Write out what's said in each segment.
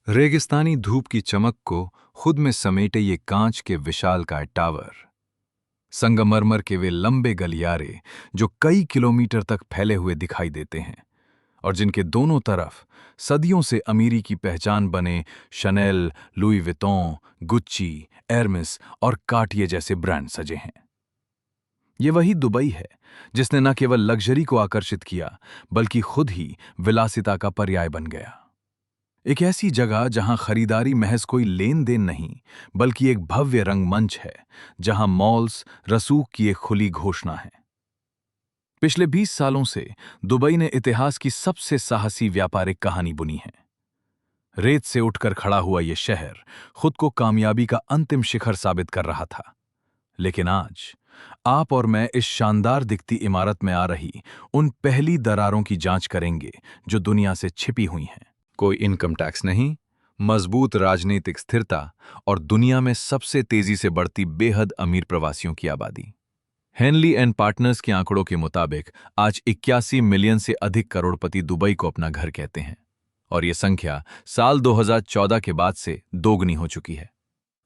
रेगिस्तानी धूप की चमक को खुद में समेटे ये कांच के विशालकाय टावर, संगमरमर के वे लंबे गलियारे जो कई किलोमीटर तक फैले हुए दिखाई देते हैं और जिनके दोनों तरफ सदियों से अमीरी की पहचान बने शनेल, लुई वितों, गुच्ची, एर्मिस और कार्टिए जैसे ब्रांड सजे हैं। ये वही दुबई है जिसने न केवल लग्जरी को आकर्षित किया बल्कि खुद ही विलासिता का पर्याय बन गया। एक ऐसी जगह जहां खरीदारी महज कोई लेन देन नहीं बल्कि एक भव्य रंगमंच है, जहां मॉल्स रसूख की एक खुली घोषणा है। पिछले 20 सालों से दुबई ने इतिहास की सबसे साहसी व्यापारिक कहानी बुनी है। रेत से उठकर खड़ा हुआ यह शहर खुद को कामयाबी का अंतिम शिखर साबित कर रहा था। लेकिन आज आप और मैं इस शानदार दिखती इमारत में आ रही उन पहली दरारों की जांच करेंगे जो दुनिया से छिपी हुई हैं। कोई इनकम टैक्स नहीं, मजबूत राजनीतिक स्थिरता और दुनिया में सबसे तेजी से बढ़ती बेहद अमीर प्रवासियों की आबादी। हेनली एंड पार्टनर्स के आंकड़ों के मुताबिक आज 81 मिलियन से अधिक करोड़पति दुबई को अपना घर कहते हैं और यह संख्या साल 2014 के बाद से दोगुनी हो चुकी है।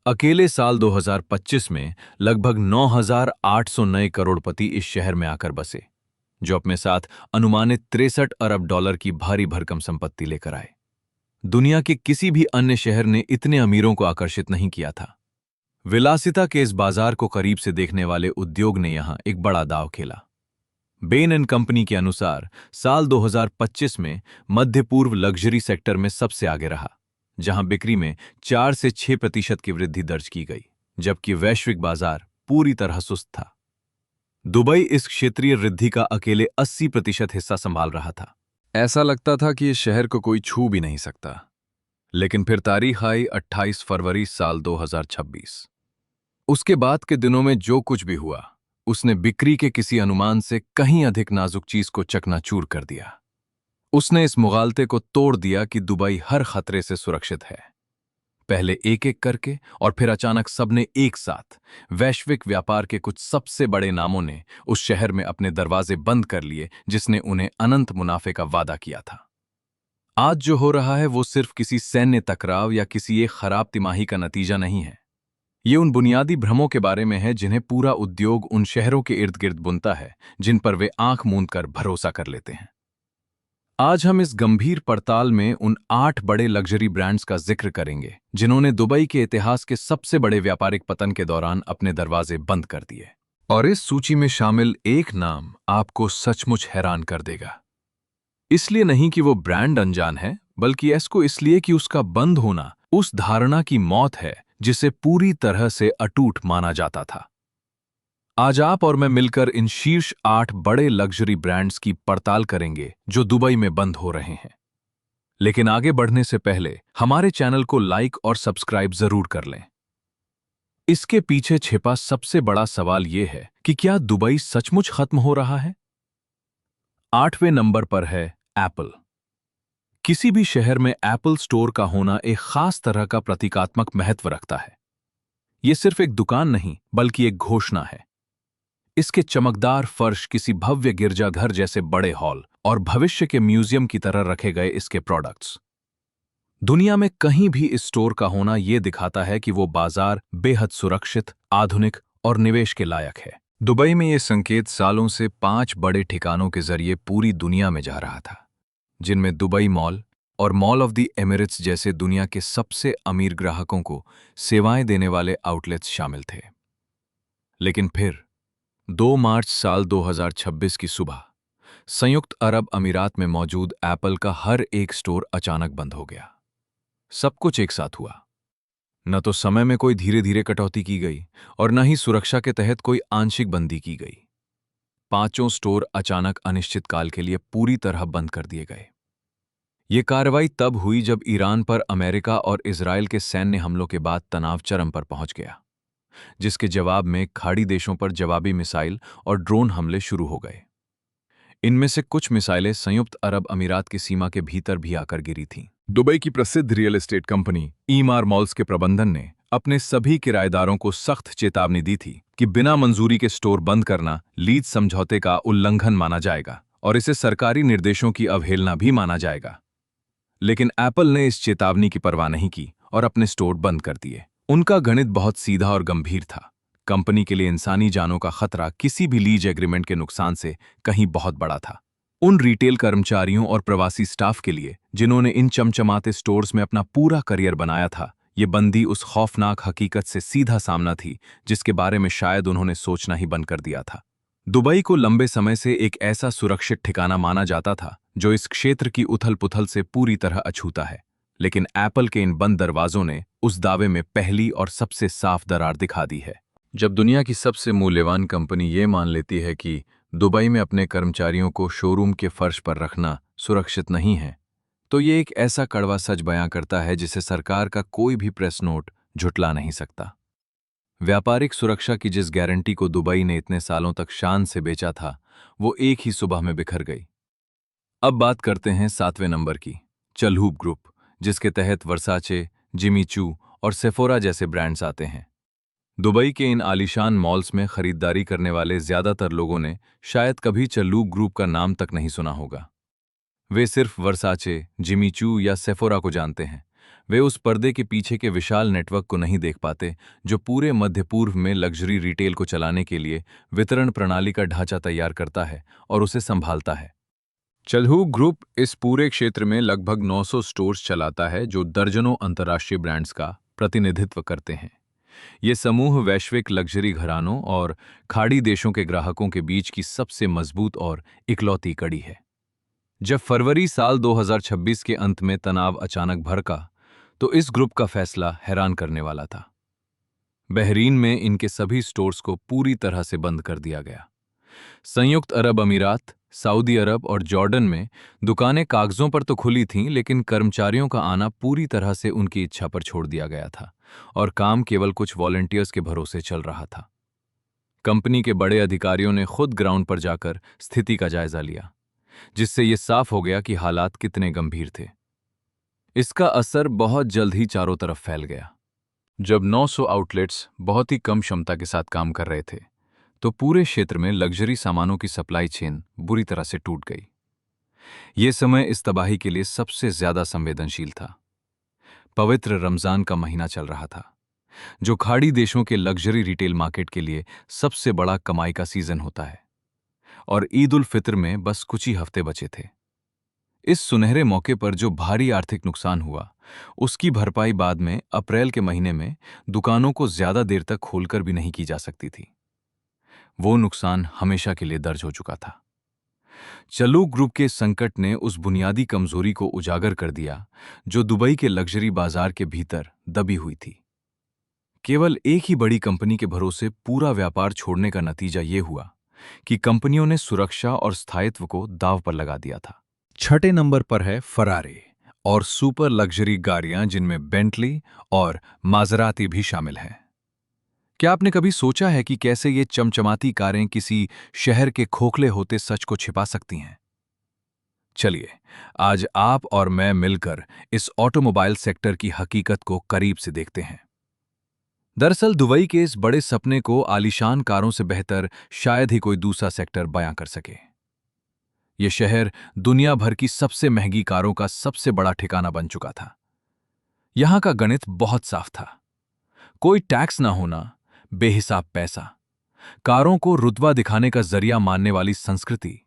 अकेले साल 2025 में लगभग 9,800 नए करोड़पति इस शहर में आकर बसे, जो अपने साथ अनुमानित 63 अरब डॉलर की भारी भरकम संपत्ति लेकर आए। दुनिया के किसी भी अन्य शहर ने इतने अमीरों को आकर्षित नहीं किया था। विलासिता के इस बाजार को करीब से देखने वाले उद्योग ने यहां एक बड़ा दांव खेला। बेन एंड कंपनी के अनुसार साल 2025 में मध्य पूर्व लग्जरी सेक्टर में सबसे आगे रहा, जहां बिक्री में 4 से 6% की वृद्धि दर्ज की गई, जबकि वैश्विक बाजार पूरी तरह सुस्त था। दुबई इस क्षेत्रीय वृद्धि का अकेले 80% हिस्सा संभाल रहा था। ऐसा लगता था कि इस शहर को कोई छू भी नहीं सकता। लेकिन फिर तारीख आई 28 फरवरी साल 2026। उसके बाद के दिनों में जो कुछ भी हुआ, उसने बिक्री के किसी अनुमान से कहीं अधिक नाजुक चीज को चकनाचूर कर दिया। उसने इस मुगालते को तोड़ दिया कि दुबई हर खतरे से सुरक्षित है। पहले एक एक करके और फिर अचानक सबने एक साथ वैश्विक व्यापार के कुछ सबसे बड़े नामों ने उस शहर में अपने दरवाजे बंद कर लिए, जिसने उन्हें अनंत मुनाफे का वादा किया था। आज जो हो रहा है वो सिर्फ किसी सैन्य टकराव या किसी एक खराब तिमाही का नतीजा नहीं है। ये उन बुनियादी भ्रमों के बारे में है जिन्हें पूरा उद्योग उन शहरों के इर्द गिर्द बुनता है जिन पर वे आंख मूंद कर भरोसा कर लेते हैं। आज हम इस गंभीर पड़ताल में उन 8 बड़े लग्जरी ब्रांड्स का जिक्र करेंगे जिन्होंने दुबई के इतिहास के सबसे बड़े व्यापारिक पतन के दौरान अपने दरवाजे बंद कर दिए। और इस सूची में शामिल एक नाम आपको सचमुच हैरान कर देगा। इसलिए नहीं कि वो ब्रांड अनजान है, बल्कि इसको इसलिए कि उसका बंद होना उस धारणा की मौत है जिसे पूरी तरह से अटूट माना जाता था। आज आप और मैं मिलकर इन शीर्ष 8 बड़े लग्जरी ब्रांड्स की पड़ताल करेंगे जो दुबई में बंद हो रहे हैं। लेकिन आगे बढ़ने से पहले हमारे चैनल को लाइक और सब्सक्राइब जरूर कर लें। इसके पीछे छिपा सबसे बड़ा सवाल यह है कि क्या दुबई सचमुच खत्म हो रहा है? 8वें नंबर पर है एप्पल। किसी भी शहर में एप्पल स्टोर का होना एक खास तरह का प्रतीकात्मक महत्व रखता है। यह सिर्फ एक दुकान नहीं बल्कि एक घोषणा है। इसके चमकदार फर्श, किसी भव्य गिरजाघर जैसे बड़े हॉल और भविष्य के म्यूजियम की तरह रखे गए इसके प्रोडक्ट्स, दुनिया में कहीं भी इस स्टोर का होना यह दिखाता है कि वो बाजार बेहद सुरक्षित, आधुनिक और निवेश के लायक है। दुबई में यह संकेत सालों से 5 बड़े ठिकानों के जरिए पूरी दुनिया में जा रहा था, जिनमें दुबई मॉल और मॉल ऑफ द एमिरेट्स जैसे दुनिया के सबसे अमीर ग्राहकों को सेवाएं देने वाले आउटलेट्स शामिल थे। लेकिन फिर 2 मार्च साल 2026 की सुबह संयुक्त अरब अमीरात में मौजूद एप्पल का हर एक स्टोर अचानक बंद हो गया। सब कुछ एक साथ हुआ। न तो समय में कोई धीरे धीरे कटौती की गई और न ही सुरक्षा के तहत कोई आंशिक बंदी की गई। 5 स्टोर अचानक अनिश्चितकाल के लिए पूरी तरह बंद कर दिए गए। ये कार्रवाई तब हुई जब ईरान पर अमेरिका और इजरायल के सैन्य हमलों के बाद तनाव चरम पर पहुंच गया, जिसके जवाब में खाड़ी देशों पर जवाबी मिसाइल और ड्रोन हमले शुरू हो गए। इनमें से कुछ मिसाइलें संयुक्त अरब अमीरात की सीमा के भीतर भी आकर गिरी थीं। दुबई की प्रसिद्ध रियल एस्टेट कंपनी ईमार मॉल्स के प्रबंधन ने अपने सभी किराएदारों को सख्त चेतावनी दी थी कि बिना मंजूरी के स्टोर बंद करना लीज समझौते का उल्लंघन माना जाएगा और इसे सरकारी निर्देशों की अवहेलना भी माना जाएगा। लेकिन एप्पल ने इस चेतावनी की परवाह नहीं की और अपने स्टोर बंद कर दिए। उनका गणित बहुत सीधा और गंभीर था। कंपनी के लिए इंसानी जानों का खतरा किसी भी लीज एग्रीमेंट के नुकसान से कहीं बहुत बड़ा था। उन रिटेल कर्मचारियों और प्रवासी स्टाफ के लिए जिन्होंने इन चमचमाते स्टोर्स में अपना पूरा करियर बनाया था, ये बंदी उस खौफनाक हकीकत से सीधा सामना थी जिसके बारे में शायद उन्होंने सोचना ही बंद कर दिया था। दुबई को लंबे समय से एक ऐसा सुरक्षित ठिकाना माना जाता था जो इस क्षेत्र की उथल-पुथल से पूरी तरह अछूता है, लेकिन एप्पल के इन बंद दरवाजों ने उस दावे में पहली और सबसे साफ दरार दिखा दी है। जब दुनिया की सबसे मूल्यवान कंपनी ये मान लेती है कि दुबई में अपने कर्मचारियों को शोरूम के फर्श पर रखना सुरक्षित नहीं है, तो ये एक ऐसा कड़वा सच बयां करता है जिसे सरकार का कोई भी प्रेस नोट झुठला नहीं सकता। व्यापारिक सुरक्षा की जिस गारंटी को दुबई ने इतने सालों तक शान से बेचा था, वो एक ही सुबह में बिखर गई। अब बात करते हैं 7वें नंबर की, चल्हूब ग्रुप, जिसके तहत वर्साचे, जिमी चू और सेफोरा जैसे ब्रांड्स आते हैं। दुबई के इन आलीशान मॉल्स में खरीदारी करने वाले ज्यादातर लोगों ने शायद कभी चल्लूब ग्रुप का नाम तक नहीं सुना होगा। वे सिर्फ वर्साचे, जिमी चू या सेफोरा को जानते हैं। वे उस पर्दे के पीछे के विशाल नेटवर्क को नहीं देख पाते जो पूरे मध्य पूर्व में लग्जरी रिटेल को चलाने के लिए वितरण प्रणाली का ढांचा तैयार करता है और उसे संभालता है। चल्हूब ग्रुप इस पूरे क्षेत्र में लगभग 900 स्टोर्स चलाता है जो दर्जनों अंतर्राष्ट्रीय ब्रांड्स का प्रतिनिधित्व करते हैं। ये समूह वैश्विक लग्जरी घरानों और खाड़ी देशों के ग्राहकों के बीच की सबसे मजबूत और इकलौती कड़ी है। जब फरवरी साल 2026 के अंत में तनाव अचानक भड़का, तो इस ग्रुप का फैसला हैरान करने वाला था। बहरीन में इनके सभी स्टोर्स को पूरी तरह से बंद कर दिया गया। संयुक्त अरब अमीरात, सऊदी अरब और जॉर्डन में दुकानें कागजों पर तो खुली थीं, लेकिन कर्मचारियों का आना पूरी तरह से उनकी इच्छा पर छोड़ दिया गया था और काम केवल कुछ वॉलंटियर्स के भरोसे चल रहा था। कंपनी के बड़े अधिकारियों ने खुद ग्राउंड पर जाकर स्थिति का जायजा लिया, जिससे ये साफ हो गया कि हालात कितने गंभीर थे। इसका असर बहुत जल्द ही चारों तरफ फैल गया। जब 900 आउटलेट्स बहुत ही कम क्षमता के साथ काम कर रहे थे, तो पूरे क्षेत्र में लग्जरी सामानों की सप्लाई चेन बुरी तरह से टूट गई। ये समय इस तबाही के लिए सबसे ज्यादा संवेदनशील था। पवित्र रमजान का महीना चल रहा था, जो खाड़ी देशों के लग्जरी रिटेल मार्केट के लिए सबसे बड़ा कमाई का सीजन होता है, और ईद उल फितर में बस कुछ ही हफ्ते बचे थे। इस सुनहरे मौके पर जो भारी आर्थिक नुकसान हुआ, उसकी भरपाई बाद में अप्रैल के महीने में दुकानों को ज्यादा देर तक खोलकर भी नहीं की जा सकती थी। वो नुकसान हमेशा के लिए दर्ज हो चुका था। चल्लूब ग्रुप के संकट ने उस बुनियादी कमजोरी को उजागर कर दिया जो दुबई के लग्जरी बाजार के भीतर दबी हुई थी। केवल एक ही बड़ी कंपनी के भरोसे पूरा व्यापार छोड़ने का नतीजा ये हुआ कि कंपनियों ने सुरक्षा और स्थायित्व को दांव पर लगा दिया था। 6ठे नंबर पर है फरारी और सुपर लग्जरी गाड़ियां, जिनमें बेंटली और माजराती भी शामिल हैं। क्या आपने कभी सोचा है कि कैसे ये चमचमाती कारें किसी शहर के खोखले होते सच को छिपा सकती हैं? चलिए, आज आप और मैं मिलकर इस ऑटोमोबाइल सेक्टर की हकीकत को करीब से देखते हैं। दरअसल दुबई के इस बड़े सपने को आलीशान कारों से बेहतर शायद ही कोई दूसरा सेक्टर बयां कर सके। ये शहर दुनिया भर की सबसे महंगी कारों का सबसे बड़ा ठिकाना बन चुका था। यहां का गणित बहुत साफ था। कोई टैक्स ना होना, बेहिसाब पैसा, कारों को रुतबा दिखाने का जरिया मानने वाली संस्कृति,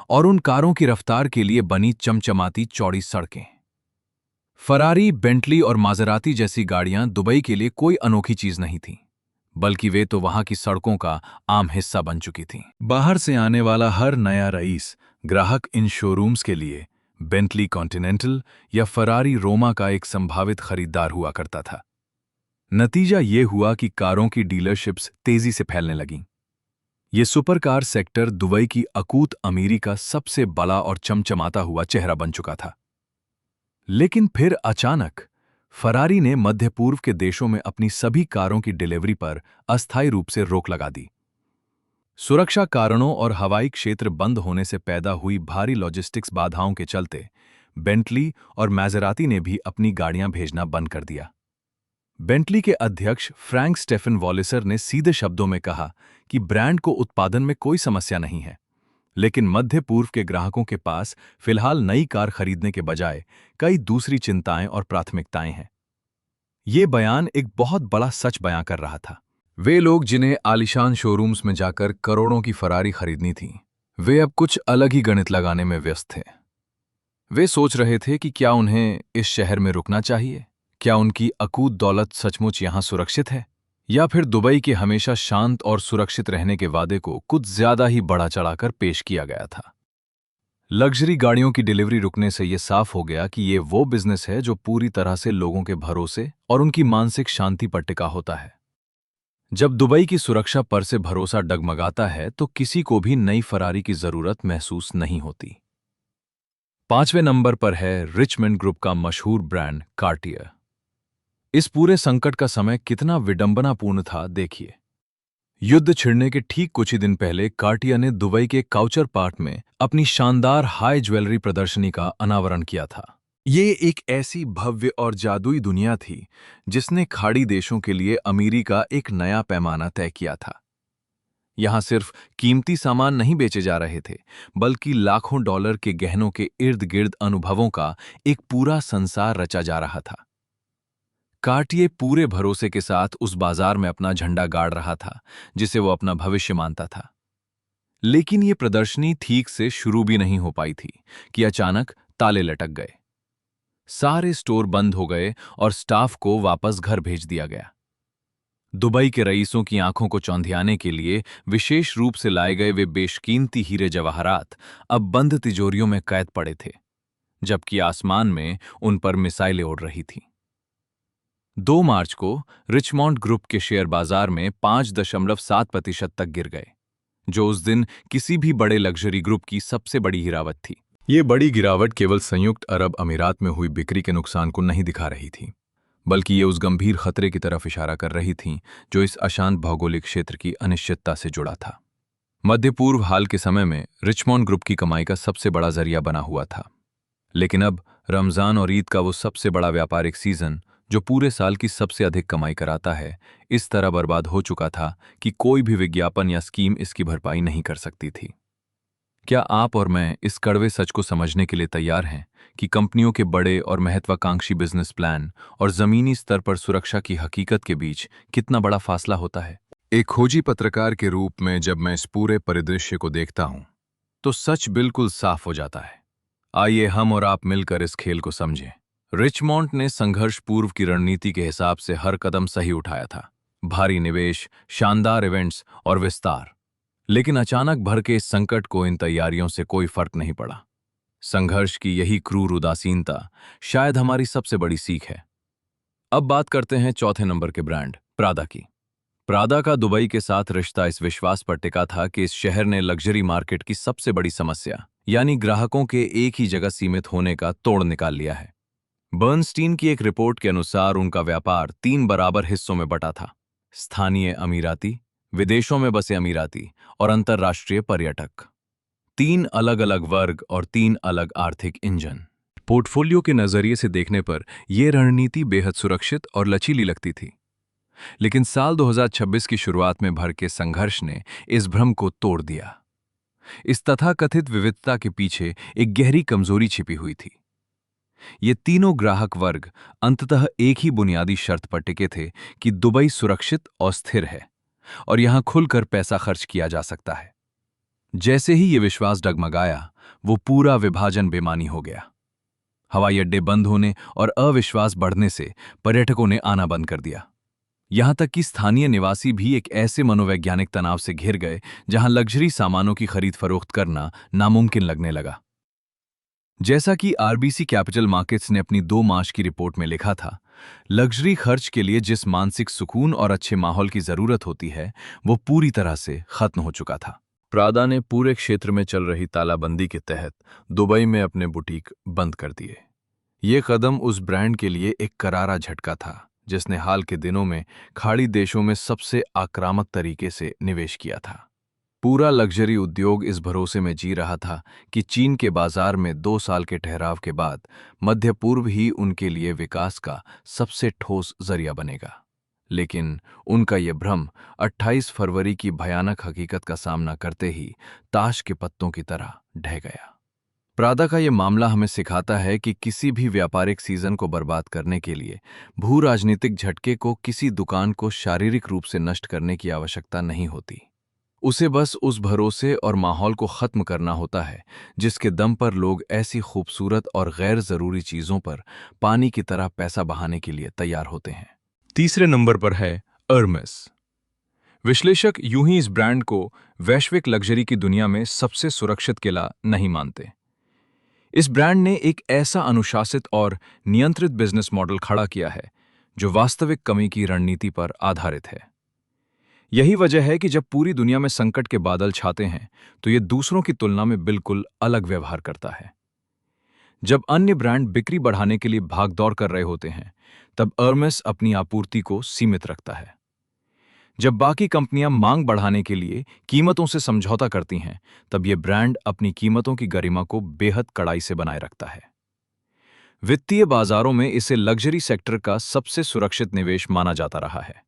और उन कारों की रफ्तार के लिए बनी चमचमाती चौड़ी सड़कें। फरारी, बेंटली और माजराती जैसी गाड़ियां दुबई के लिए कोई अनोखी चीज नहीं थीं, बल्कि वे तो वहां की सड़कों का आम हिस्सा बन चुकी थीं। बाहर से आने वाला हर नया रईस ग्राहक इन शोरूम्स के लिए बेंटली कॉन्टिनेंटल या फरारी रोमा का एक संभावित खरीदार हुआ करता था। नतीजा ये हुआ कि कारों की डीलरशिप्स तेजी से फैलने लगीं। ये सुपरकार सेक्टर दुबई की अकूत अमीरी का सबसे बड़ा और चमचमाता हुआ चेहरा बन चुका था। लेकिन फिर अचानक फरारी ने मध्य पूर्व के देशों में अपनी सभी कारों की डिलीवरी पर अस्थायी रूप से रोक लगा दी। सुरक्षा कारणों और हवाई क्षेत्र बंद होने से पैदा हुई भारी लॉजिस्टिक्स बाधाओं के चलते बेंटली और मैसेराती ने भी अपनी गाड़ियां भेजना बंद कर दिया। बेंटली के अध्यक्ष फ्रैंक स्टेफन वॉलिसर ने सीधे शब्दों में कहा कि ब्रांड को उत्पादन में कोई समस्या नहीं है, लेकिन मध्य पूर्व के ग्राहकों के पास फिलहाल नई कार खरीदने के बजाय कई दूसरी चिंताएं और प्राथमिकताएं हैं। ये बयान एक बहुत बड़ा सच बयां कर रहा था। वे लोग जिन्हें आलीशान शोरूम्स में जाकर करोड़ों की फरारी खरीदनी थी, वे अब कुछ अलग ही गणित लगाने में व्यस्त थे। वे सोच रहे थे कि क्या उन्हें इस शहर में रुकना चाहिए, क्या उनकी अकूत दौलत सचमुच यहां सुरक्षित है, या फिर दुबई के हमेशा शांत और सुरक्षित रहने के वादे को कुछ ज्यादा ही बढ़ा चढ़ाकर पेश किया गया था। लग्जरी गाड़ियों की डिलीवरी रुकने से यह साफ हो गया कि ये वो बिजनेस है जो पूरी तरह से लोगों के भरोसे और उनकी मानसिक शांति पर टिका होता है। जब दुबई की सुरक्षा पर से भरोसा डगमगाता है तो किसी को भी नई फरारी की जरूरत महसूस नहीं होती। 5वें नंबर पर है रिचमंड ग्रुप का मशहूर ब्रांड कार्टियर। इस पूरे संकट का समय कितना विडंबनापूर्ण था, देखिए। युद्ध छिड़ने के ठीक कुछ ही दिन पहले कार्टियर ने दुबई के काउचर पार्क में अपनी शानदार हाई ज्वेलरी प्रदर्शनी का अनावरण किया था। ये एक ऐसी भव्य और जादुई दुनिया थी जिसने खाड़ी देशों के लिए अमीरी का एक नया पैमाना तय किया था। यहां सिर्फ कीमती सामान नहीं बेचे जा रहे थे, बल्कि लाखों डॉलर के गहनों के इर्द गिर्द अनुभवों का एक पूरा संसार रचा जा रहा था। कार्टियर पूरे भरोसे के साथ उस बाजार में अपना झंडा गाड़ रहा था जिसे वो अपना भविष्य मानता था। लेकिन ये प्रदर्शनी ठीक से शुरू भी नहीं हो पाई थी कि अचानक ताले लटक गए। सारे स्टोर बंद हो गए और स्टाफ को वापस घर भेज दिया गया। दुबई के रईसों की आंखों को चौंधियाने के लिए विशेष रूप से लाए गए वे बेशकीमती हीरे जवाहरात अब बंद तिजोरियों में कैद पड़े थे, जबकि आसमान में उन पर मिसाइलें उड़ रही थीं। 2 मार्च को रिचमंड ग्रुप के शेयर बाजार में 5.7% तक गिर गए, जो उस दिन किसी भी बड़े लग्जरी ग्रुप की सबसे बड़ी गिरावट थी। ये बड़ी गिरावट केवल संयुक्त अरब अमीरात में हुई बिक्री के नुकसान को नहीं दिखा रही थी, बल्कि ये उस गंभीर खतरे की तरफ इशारा कर रही थी जो इस अशांत भौगोलिक क्षेत्र की अनिश्चितता से जुड़ा था। मध्य पूर्व हाल के समय में रिचमंड ग्रुप की कमाई का सबसे बड़ा जरिया बना हुआ था, लेकिन अब रमजान और ईद का वो सबसे बड़ा व्यापारिक सीजन, जो पूरे साल की सबसे अधिक कमाई कराता है, इस तरह बर्बाद हो चुका था कि कोई भी विज्ञापन या स्कीम इसकी भरपाई नहीं कर सकती थी। क्या आप और मैं इस कड़वे सच को समझने के लिए तैयार हैं कि कंपनियों के बड़े और महत्वाकांक्षी बिजनेस प्लान और जमीनी स्तर पर सुरक्षा की हकीकत के बीच कितना बड़ा फासला होता है? एक खोजी पत्रकार के रूप में जब मैं इस पूरे परिदृश्य को देखता हूं, तो सच बिल्कुल साफ हो जाता है। आइए हम और आप मिलकर इस खेल को समझें। रिचमंड ने संघर्ष पूर्व की रणनीति के हिसाब से हर कदम सही उठाया था। भारी निवेश, शानदार इवेंट्स और विस्तार। लेकिन अचानक भर के इस संकट को इन तैयारियों से कोई फर्क नहीं पड़ा। संघर्ष की यही क्रूर उदासीनता शायद हमारी सबसे बड़ी सीख है। अब बात करते हैं चौथे नंबर के ब्रांड प्रादा की। प्रादा का दुबई के साथ रिश्ता इस विश्वास पर टिका था कि इस शहर ने लग्जरी मार्केट की सबसे बड़ी समस्या, यानी ग्राहकों के एक ही जगह सीमित होने का तोड़ निकाल लिया है। बर्नस्टीन की एक रिपोर्ट के अनुसार उनका व्यापार 3 बराबर हिस्सों में बटा था: स्थानीय अमीराती, विदेशों में बसे अमीराती और अंतर्राष्ट्रीय पर्यटक। 3 अलग अलग वर्ग और 3 अलग आर्थिक इंजन। पोर्टफोलियो के नजरिए से देखने पर यह रणनीति बेहद सुरक्षित और लचीली लगती थी, लेकिन साल 2026 की शुरुआत में भर के संघर्ष ने इस भ्रम को तोड़ दिया। इस तथाकथित विविधता के पीछे एक गहरी कमजोरी छिपी हुई थी। ये तीनों ग्राहक वर्ग अंततः एक ही बुनियादी शर्त पर टिके थे कि दुबई सुरक्षित और स्थिर है और यहां खुलकर पैसा खर्च किया जा सकता है। जैसे ही ये विश्वास डगमगाया, वो पूरा विभाजन बेमानी हो गया। हवाई अड्डे बंद होने और अविश्वास बढ़ने से पर्यटकों ने आना बंद कर दिया। यहां तक कि स्थानीय निवासी भी एक ऐसे मनोवैज्ञानिक तनाव से घिर गए जहां लग्जरी सामानों की खरीद फरोख्त करना नामुमकिन लगने लगा। जैसा कि आरबीसी कैपिटल मार्केट्स ने अपनी 2 मार्च की रिपोर्ट में लिखा था, लग्जरी खर्च के लिए जिस मानसिक सुकून और अच्छे माहौल की जरूरत होती है, वो पूरी तरह से खत्म हो चुका था। प्रादा ने पूरे क्षेत्र में चल रही तालाबंदी के तहत दुबई में अपने बुटीक बंद कर दिए। ये कदम उस ब्रांड के लिए एक करारा झटका था जिसने हाल के दिनों में खाड़ी देशों में सबसे आक्रामक तरीके से निवेश किया था। पूरा लग्जरी उद्योग इस भरोसे में जी रहा था कि चीन के बाजार में 2 साल के ठहराव के बाद मध्य पूर्व ही उनके लिए विकास का सबसे ठोस जरिया बनेगा। लेकिन उनका ये भ्रम 28 फरवरी की भयानक हकीकत का सामना करते ही ताश के पत्तों की तरह ढह गया। प्रादा का ये मामला हमें सिखाता है कि किसी भी व्यापारिक सीजन को बर्बाद करने के लिए भू राजनीतिक झटके को किसी दुकान को शारीरिक रूप से नष्ट करने की आवश्यकता नहीं होती। उसे बस उस भरोसे और माहौल को खत्म करना होता है जिसके दम पर लोग ऐसी खूबसूरत और गैर जरूरी चीजों पर पानी की तरह पैसा बहाने के लिए तैयार होते हैं। तीसरे नंबर पर है हर्मेस। विश्लेषक यूं ही इस ब्रांड को वैश्विक लग्जरी की दुनिया में सबसे सुरक्षित किला नहीं मानते। इस ब्रांड ने एक ऐसा अनुशासित और नियंत्रित बिजनेस मॉडल खड़ा किया है जो वास्तविक कमी की रणनीति पर आधारित है। यही वजह है कि जब पूरी दुनिया में संकट के बादल छाते हैं तो ये दूसरों की तुलना में बिल्कुल अलग व्यवहार करता है। जब अन्य ब्रांड बिक्री बढ़ाने के लिए भागदौड़ कर रहे होते हैं, तब हर्मेस अपनी आपूर्ति को सीमित रखता है। जब बाकी कंपनियां मांग बढ़ाने के लिए कीमतों से समझौता करती हैं, तब यह ब्रांड अपनी कीमतों की गरिमा को बेहद कड़ाई से बनाए रखता है। वित्तीय बाजारों में इसे लग्जरी सेक्टर का सबसे सुरक्षित निवेश माना जाता रहा है।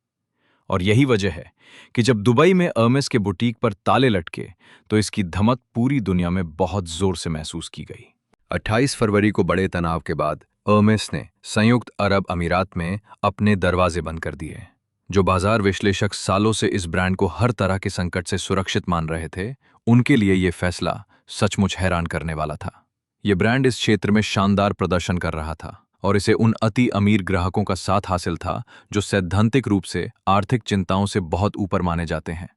और यही वजह है कि जब दुबई में हर्मेस के बुटीक पर ताले लटके तो इसकी धमक पूरी दुनिया में बहुत जोर से महसूस की गई। 28 फरवरी को बड़े तनाव के बाद हर्मेस ने संयुक्त अरब अमीरात में अपने दरवाजे बंद कर दिए। जो बाजार विश्लेषक सालों से इस ब्रांड को हर तरह के संकट से सुरक्षित मान रहे थे, उनके लिए यह फैसला सचमुच हैरान करने वाला था। यह ब्रांड इस क्षेत्र में शानदार प्रदर्शन कर रहा था और इसे उन अति अमीर ग्राहकों का साथ हासिल था जो सैद्धांतिक रूप से आर्थिक चिंताओं से बहुत ऊपर माने जाते हैं।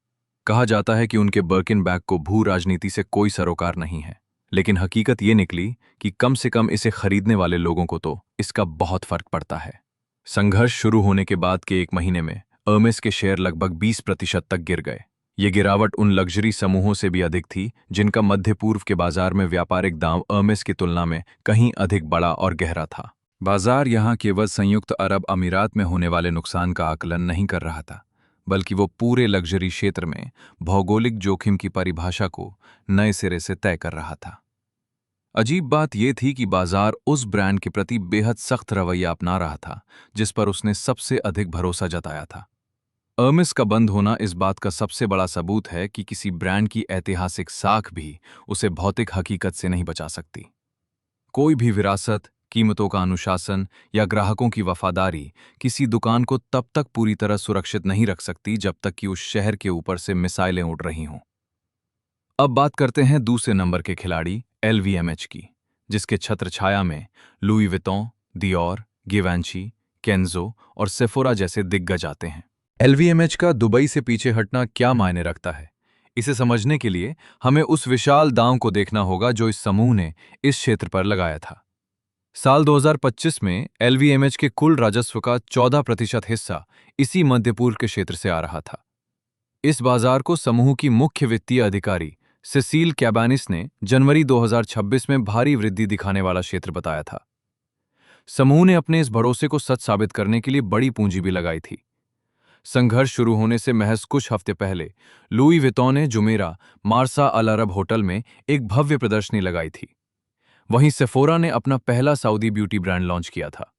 कहा जाता है कि उनके बर्किन बैग को भू राजनीति से कोई सरोकार नहीं है, लेकिन हकीकत ये निकली कि कम से कम इसे खरीदने वाले लोगों को तो इसका बहुत फर्क पड़ता है। संघर्ष शुरू होने के बाद के एक महीने में हर्मेस के शेयर लगभग 20% तक गिर गए। ये गिरावट उन लग्जरी समूहों से भी अधिक थी जिनका मध्य पूर्व के बाजार में व्यापारिक दांव हर्मेस की तुलना में कहीं अधिक बड़ा और गहरा था। बाजार यहां केवल संयुक्त अरब अमीरात में होने वाले नुकसान का आकलन नहीं कर रहा था, बल्कि वो पूरे लग्जरी क्षेत्र में भौगोलिक जोखिम की परिभाषा को नए सिरे से तय कर रहा था। अजीब बात यह थी कि बाजार उस ब्रांड के प्रति बेहद सख्त रवैया अपना रहा था जिस पर उसने सबसे अधिक भरोसा जताया था। हर्मेस का बंद होना इस बात का सबसे बड़ा सबूत है कि किसी ब्रांड की ऐतिहासिक साख भी उसे भौतिक हकीकत से नहीं बचा सकती। कोई भी विरासत, कीमतों का अनुशासन या ग्राहकों की वफादारी किसी दुकान को तब तक पूरी तरह सुरक्षित नहीं रख सकती जब तक कि उस शहर के ऊपर से मिसाइलें उड़ रही हों। अब बात करते हैं दूसरे नंबर के खिलाड़ी LVMH की, जिसके छत्रछाया में लुई वितों, दियोर, गिवेंची, केंजो और सेफोरा जैसे दिग्गज आते हैं। LVMH का दुबई से पीछे हटना क्या मायने रखता है, इसे समझने के लिए हमें उस विशाल दांव को देखना होगा जो इस समूह ने इस क्षेत्र पर लगाया था। साल 2025 में LVMH के कुल राजस्व का 14% हिस्सा इसी मध्य पूर्व के क्षेत्र से आ रहा था। इस बाजार को समूह की मुख्य वित्तीय अधिकारी सेसील कैबानिस ने जनवरी 2026 में भारी वृद्धि दिखाने वाला क्षेत्र बताया था। समूह ने अपने इस भरोसे को सच साबित करने के लिए बड़ी पूंजी भी लगाई थी। संघर्ष शुरू होने से महज कुछ हफ्ते पहले लुई वितौन ने जुमेरा मार्सा अल अरब होटल में एक भव्य प्रदर्शनी लगाई थी। वहीं सेफोरा ने अपना पहला सऊदी ब्यूटी ब्रांड लॉन्च किया था।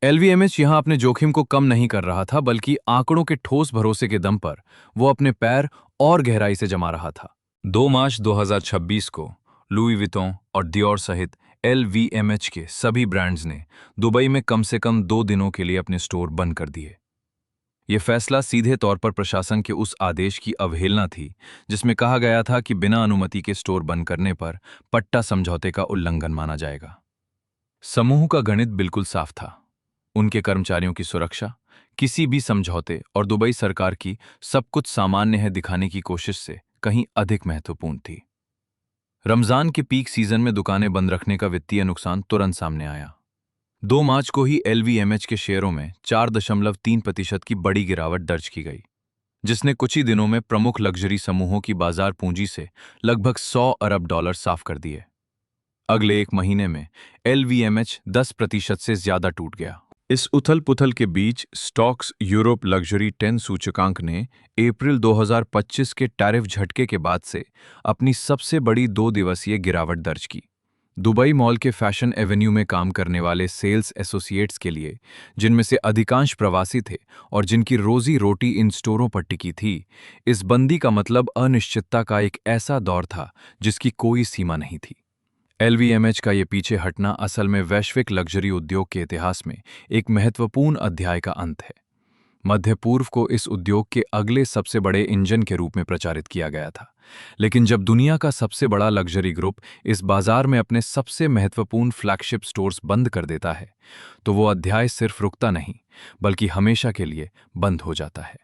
LVMH यहां अपने जोखिम को कम नहीं कर रहा था, बल्कि आंकड़ों के ठोस भरोसे के दम पर वो अपने पैर और गहराई से जमा रहा था। 2 मार्च 2026 को लुई वितों और दियोर सहित LVMH के सभी ब्रांड्स ने दुबई में कम से कम 2 दिनों के लिए अपने स्टोर बंद कर दिए। यह फैसला सीधे तौर पर प्रशासन के उस आदेश की अवहेलना थी जिसमें कहा गया था कि बिना अनुमति के स्टोर बंद करने पर पट्टा समझौते का उल्लंघन माना जाएगा। समूह का गणित बिल्कुल साफ था। उनके कर्मचारियों की सुरक्षा किसी भी समझौते और दुबई सरकार की सब कुछ सामान्य है दिखाने की कोशिश से कहीं अधिक महत्वपूर्ण थी। रमजान के पीक सीजन में दुकानें बंद रखने का वित्तीय नुकसान तुरंत सामने आया। 2 मार्च को ही LVMH के शेयरों में 4.3% की बड़ी गिरावट दर्ज की गई, जिसने कुछ ही दिनों में प्रमुख लग्जरी समूहों की बाजार पूंजी से लगभग $100 अरब साफ कर दिए। अगले एक महीने में LVMH 10% से ज्यादा टूट गया। इस उथल पुथल के बीच स्टॉक्स यूरोप लग्जरी 10 सूचकांक ने अप्रैल 2025 के टैरिफ झटके के बाद से अपनी सबसे बड़ी 2 दिवसीय गिरावट दर्ज की, दुबई मॉल के फैशन एवेन्यू में काम करने वाले सेल्स एसोसिएट्स के लिए, जिनमें से अधिकांश प्रवासी थे और जिनकी रोजी रोटी इन स्टोरों पर टिकी थी, इस बंदी का मतलब अनिश्चितता का एक ऐसा दौर था जिसकी कोई सीमा नहीं थी। एलवीएमएच का ये पीछे हटना असल में वैश्विक लग्जरी उद्योग के इतिहास में एक महत्वपूर्ण अध्याय का अंत है। मध्य पूर्व को इस उद्योग के अगले सबसे बड़े इंजन के रूप में प्रचारित किया गया था, लेकिन जब दुनिया का सबसे बड़ा लग्जरी ग्रुप इस बाजार में अपने सबसे महत्वपूर्ण फ्लैगशिप स्टोर्स बंद कर देता है, तो वो अध्याय सिर्फ रुकता नहीं, बल्कि हमेशा के लिए बंद हो जाता है।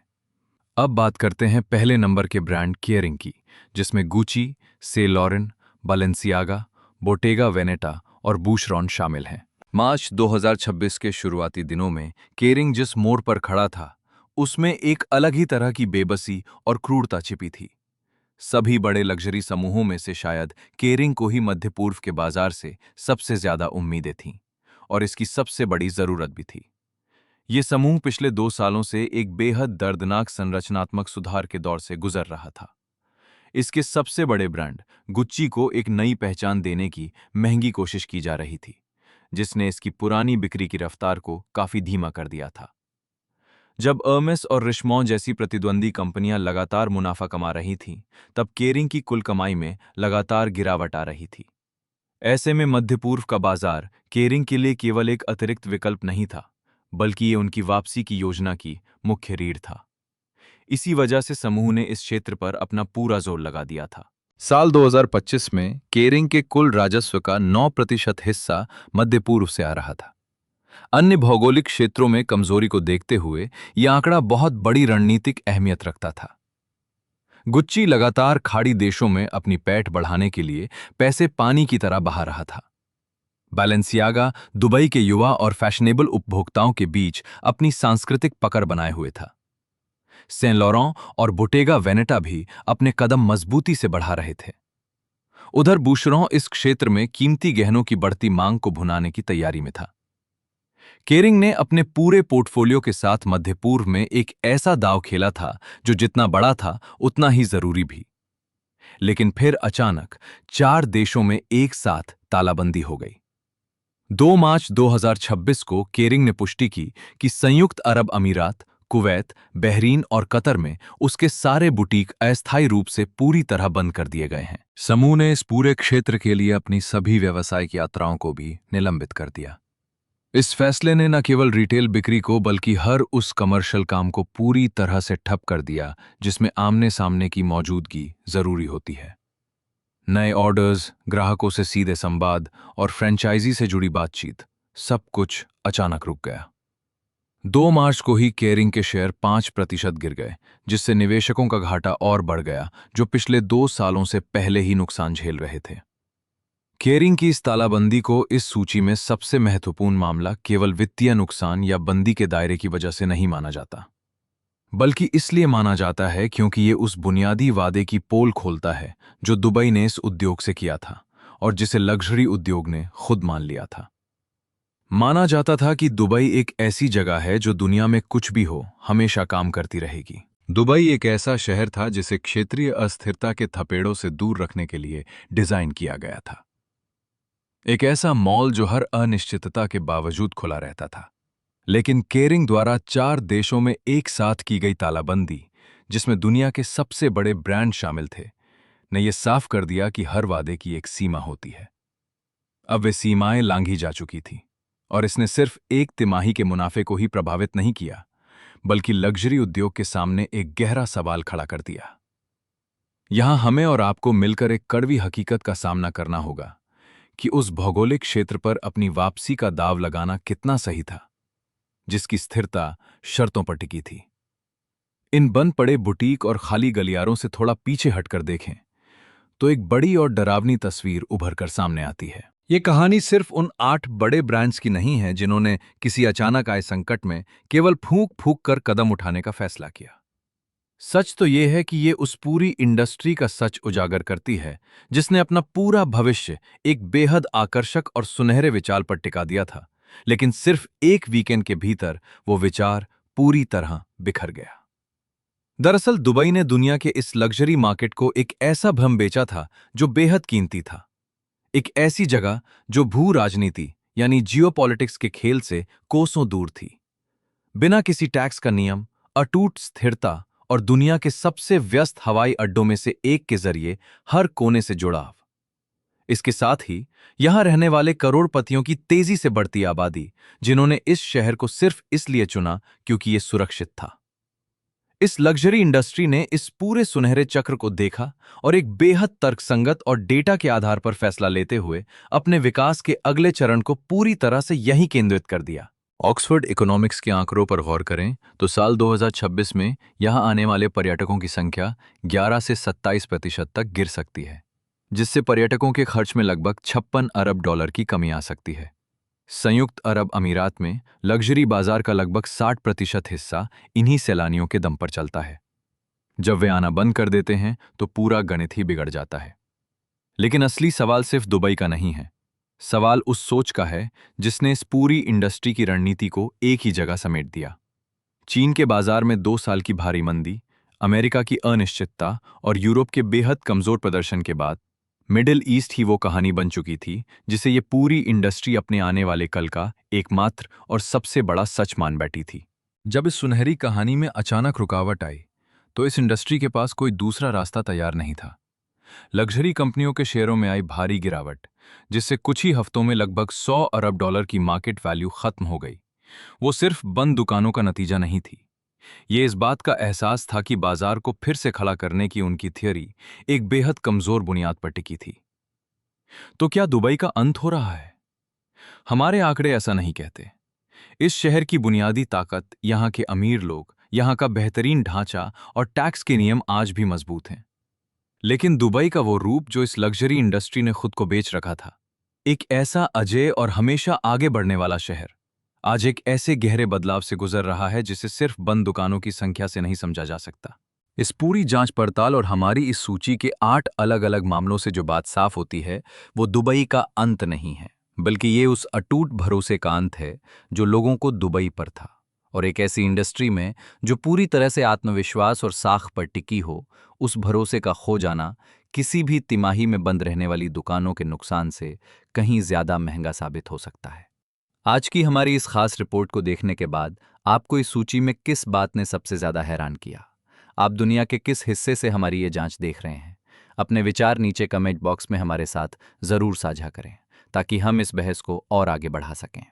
अब बात करते हैं पहले नंबर के ब्रांड केयरिंग की, जिसमें गुची, से लॉरेन, बालेंसियागा, बोटेगा वेनेटा और बूशरॉन शामिल हैं। मार्च 2026 के शुरुआती दिनों में केयरिंग जिस मोड़ पर खड़ा था, उसमें एक अलग ही तरह की बेबसी और क्रूरता छिपी थी। सभी बड़े लग्जरी समूहों में से शायद केयरिंग को ही मध्य पूर्व के बाजार से सबसे ज्यादा उम्मीदें थीं, और इसकी सबसे बड़ी जरूरत भी थी। ये समूह पिछले 2 सालों से एक बेहद दर्दनाक संरचनात्मक सुधार के दौर से गुजर रहा था। इसके सबसे बड़े ब्रांड गुच्ची को एक नई पहचान देने की महंगी कोशिश की जा रही थी, जिसने इसकी पुरानी बिक्री की रफ्तार को काफी धीमा कर दिया था। जब अर्मेस और रिशमॉन जैसी प्रतिद्वंदी कंपनियां लगातार मुनाफा कमा रही थीं, तब केयरिंग की कुल कमाई में लगातार गिरावट आ रही थी। ऐसे में मध्य पूर्व का बाजार केयरिंग के लिए केवल एक अतिरिक्त विकल्प नहीं था, बल्कि ये उनकी वापसी की योजना की मुख्य रीढ़ था। इसी वजह से समूह ने इस क्षेत्र पर अपना पूरा जोर लगा दिया था। साल 2025 में केयरिंग के कुल राजस्व का 9% हिस्सा मध्य पूर्व से आ रहा था। अन्य भौगोलिक क्षेत्रों में कमजोरी को देखते हुए यह आंकड़ा बहुत बड़ी रणनीतिक अहमियत रखता था। गुच्ची लगातार खाड़ी देशों में अपनी पैठ बढ़ाने के लिए पैसे पानी की तरह बहा रहा था। बैलेंसियागा दुबई के युवा और फैशनेबल उपभोक्ताओं के बीच अपनी सांस्कृतिक पकड़ बनाए हुए था। सें लॉरें और बोटेगा वेनेटा भी अपने कदम मजबूती से बढ़ा रहे थे। उधर बूशरॉन इस क्षेत्र में कीमती गहनों की बढ़ती मांग को भुनाने की तैयारी में था। केयरिंग ने अपने पूरे पोर्टफोलियो के साथ मध्य पूर्व में एक ऐसा दांव खेला था जो जितना बड़ा था उतना ही जरूरी भी। लेकिन फिर अचानक 4 देशों में एक साथ तालाबंदी हो गई। 2 मार्च 2026 को केयरिंग ने पुष्टि की कि संयुक्त अरब अमीरात, कुवैत, बहरीन और कतर में उसके सारे बुटीक अस्थायी रूप से पूरी तरह बंद कर दिए गए हैं। समूह ने इस पूरे क्षेत्र के लिए अपनी सभी व्यावसायिक यात्राओं को भी निलंबित कर दिया। इस फैसले ने न केवल रिटेल बिक्री को बल्कि हर उस कमर्शियल काम को पूरी तरह से ठप कर दिया जिसमें आमने सामने की मौजूदगी जरूरी होती है। नए ऑर्डर्स, ग्राहकों से सीधे संवाद और फ्रेंचाइजी से जुड़ी बातचीत, सब कुछ अचानक रुक गया। 2 मार्च को ही केयरिंग के शेयर 5% गिर गए, जिससे निवेशकों का घाटा और बढ़ गया जो पिछले 2 सालों से पहले ही नुकसान झेल रहे थे। केयरिंग की इस तालाबंदी को इस सूची में सबसे महत्वपूर्ण मामला केवल वित्तीय नुकसान या बंदी के दायरे की वजह से नहीं माना जाता, बल्कि इसलिए माना जाता है क्योंकि ये उस बुनियादी वादे की पोल खोलता है जो दुबई ने इस उद्योग से किया था और जिसे लग्जरी उद्योग ने खुद मान लिया था। माना जाता था कि दुबई एक ऐसी जगह है जो दुनिया में कुछ भी हो हमेशा काम करती रहेगी। दुबई एक ऐसा शहर था जिसे क्षेत्रीय अस्थिरता के थपेड़ों से दूर रखने के लिए डिजाइन किया गया था। एक ऐसा मॉल जो हर अनिश्चितता के बावजूद खुला रहता था। लेकिन केयरिंग द्वारा 4 देशों में एक साथ की गई तालाबंदी, जिसमें दुनिया के सबसे बड़े ब्रांड शामिल थे, ने यह साफ कर दिया कि हर वादे की एक सीमा होती है। अब वे सीमाएं लांघी जा चुकी थी, और इसने सिर्फ एक तिमाही के मुनाफे को ही प्रभावित नहीं किया, बल्कि लग्जरी उद्योग के सामने एक गहरा सवाल खड़ा कर दिया। यहां हमें और आपको मिलकर एक कड़वी हकीकत का सामना करना होगा कि उस भौगोलिक क्षेत्र पर अपनी वापसी का दांव लगाना कितना सही था, जिसकी स्थिरता शर्तों पर टिकी थी। इन बंद पड़े बुटीक और खाली गलियारों से थोड़ा पीछे हटकर देखें तो एक बड़ी और डरावनी तस्वीर उभर कर सामने आती है। ये कहानी सिर्फ उन 8 बड़े ब्रांड्स की नहीं है जिन्होंने किसी अचानक आए संकट में केवल फूंक फूंक कर कदम उठाने का फैसला किया। सच तो यह है कि ये उस पूरी इंडस्ट्री का सच उजागर करती है जिसने अपना पूरा भविष्य एक बेहद आकर्षक और सुनहरे विचार पर टिका दिया था, लेकिन सिर्फ एक वीकेंड के भीतर वो विचार पूरी तरह बिखर गया। दरअसल दुबई ने दुनिया के इस लग्जरी मार्केट को एक ऐसा भ्रम बेचा था जो बेहद कीमती था। एक ऐसी जगह जो भू राजनीति यानी जियोपॉलिटिक्स के खेल से कोसों दूर थी। बिना किसी टैक्स का नियम, अटूट स्थिरता और दुनिया के सबसे व्यस्त हवाई अड्डों में से एक के जरिए हर कोने से जुड़ाव। इसके साथ ही यहां रहने वाले करोड़पतियों की तेजी से बढ़ती आबादी, जिन्होंने इस शहर को सिर्फ इसलिए चुना क्योंकि यह सुरक्षित था। इस लग्जरी इंडस्ट्री ने इस पूरे सुनहरे चक्र को देखा और एक बेहद तर्कसंगत और डेटा के आधार पर फैसला लेते हुए अपने विकास के अगले चरण को पूरी तरह से यहीं केंद्रित कर दिया। ऑक्सफोर्ड इकोनॉमिक्स के आंकड़ों पर गौर करें तो साल 2026 में यहां आने वाले पर्यटकों की संख्या 11 से 27% तक गिर सकती है, जिससे पर्यटकों के खर्च में लगभग 56 अरब डॉलर की कमी आ सकती है। संयुक्त अरब अमीरात में लग्जरी बाजार का लगभग 60% हिस्सा इन्हीं सैलानियों के दम पर चलता है। जब वे आना बंद कर देते हैं तो पूरा गणित ही बिगड़ जाता है। लेकिन असली सवाल सिर्फ दुबई का नहीं है। सवाल उस सोच का है जिसने इस पूरी इंडस्ट्री की रणनीति को एक ही जगह समेट दिया। चीन के बाजार में 2 साल की भारी मंदी, अमेरिका की अनिश्चितता और यूरोप के बेहद कमजोर प्रदर्शन के बाद मिडिल ईस्ट ही वो कहानी बन चुकी थी जिसे ये पूरी इंडस्ट्री अपने आने वाले कल का एकमात्र और सबसे बड़ा सच मान बैठी थी। जब इस सुनहरी कहानी में अचानक रुकावट आई तो इस इंडस्ट्री के पास कोई दूसरा रास्ता तैयार नहीं था। लग्जरी कंपनियों के शेयरों में आई भारी गिरावट, जिससे कुछ ही हफ्तों में लगभग 100 अरब डॉलर की मार्केट वैल्यू खत्म हो गई। वो सिर्फ बंद दुकानों का नतीजा नहीं थी, ये इस बात का एहसास था कि बाजार को फिर से खड़ा करने की उनकी थियरी एक बेहद कमजोर बुनियाद पर टिकी थी। तो क्या दुबई का अंत हो रहा है? हमारे आंकड़े ऐसा नहीं कहते। इस शहर की बुनियादी ताकत, यहाँ के अमीर लोग, यहाँ का बेहतरीन ढांचा और टैक्स के नियम आज भी मजबूत हैं। लेकिन दुबई का वो रूप जो इस लग्जरी इंडस्ट्री ने खुद को बेच रखा था, एक ऐसा अजेय और हमेशा आगे बढ़ने वाला शहर, आज एक ऐसे गहरे बदलाव से गुजर रहा है जिसे सिर्फ बंद दुकानों की संख्या से नहीं समझा जा सकता। इस पूरी जांच पड़ताल और हमारी इस सूची के 8 अलग अलग मामलों से जो बात साफ होती है, वो दुबई का अंत नहीं है, बल्कि ये उस अटूट भरोसे का अंत है जो लोगों को दुबई पर था। और एक ऐसी इंडस्ट्री में जो पूरी तरह से आत्मविश्वास और साख पर टिकी हो, उस भरोसे का खो जाना किसी भी तिमाही में बंद रहने वाली दुकानों के नुकसान से कहीं ज्यादा महंगा साबित हो सकता है। आज की हमारी इस खास रिपोर्ट को देखने के बाद आपको इस सूची में किस बात ने सबसे ज्यादा हैरान किया? आप दुनिया के किस हिस्से से हमारी ये जांच देख रहे हैं? अपने विचार नीचे कमेंट बॉक्स में हमारे साथ जरूर साझा करें ताकि हम इस बहस को और आगे बढ़ा सकें।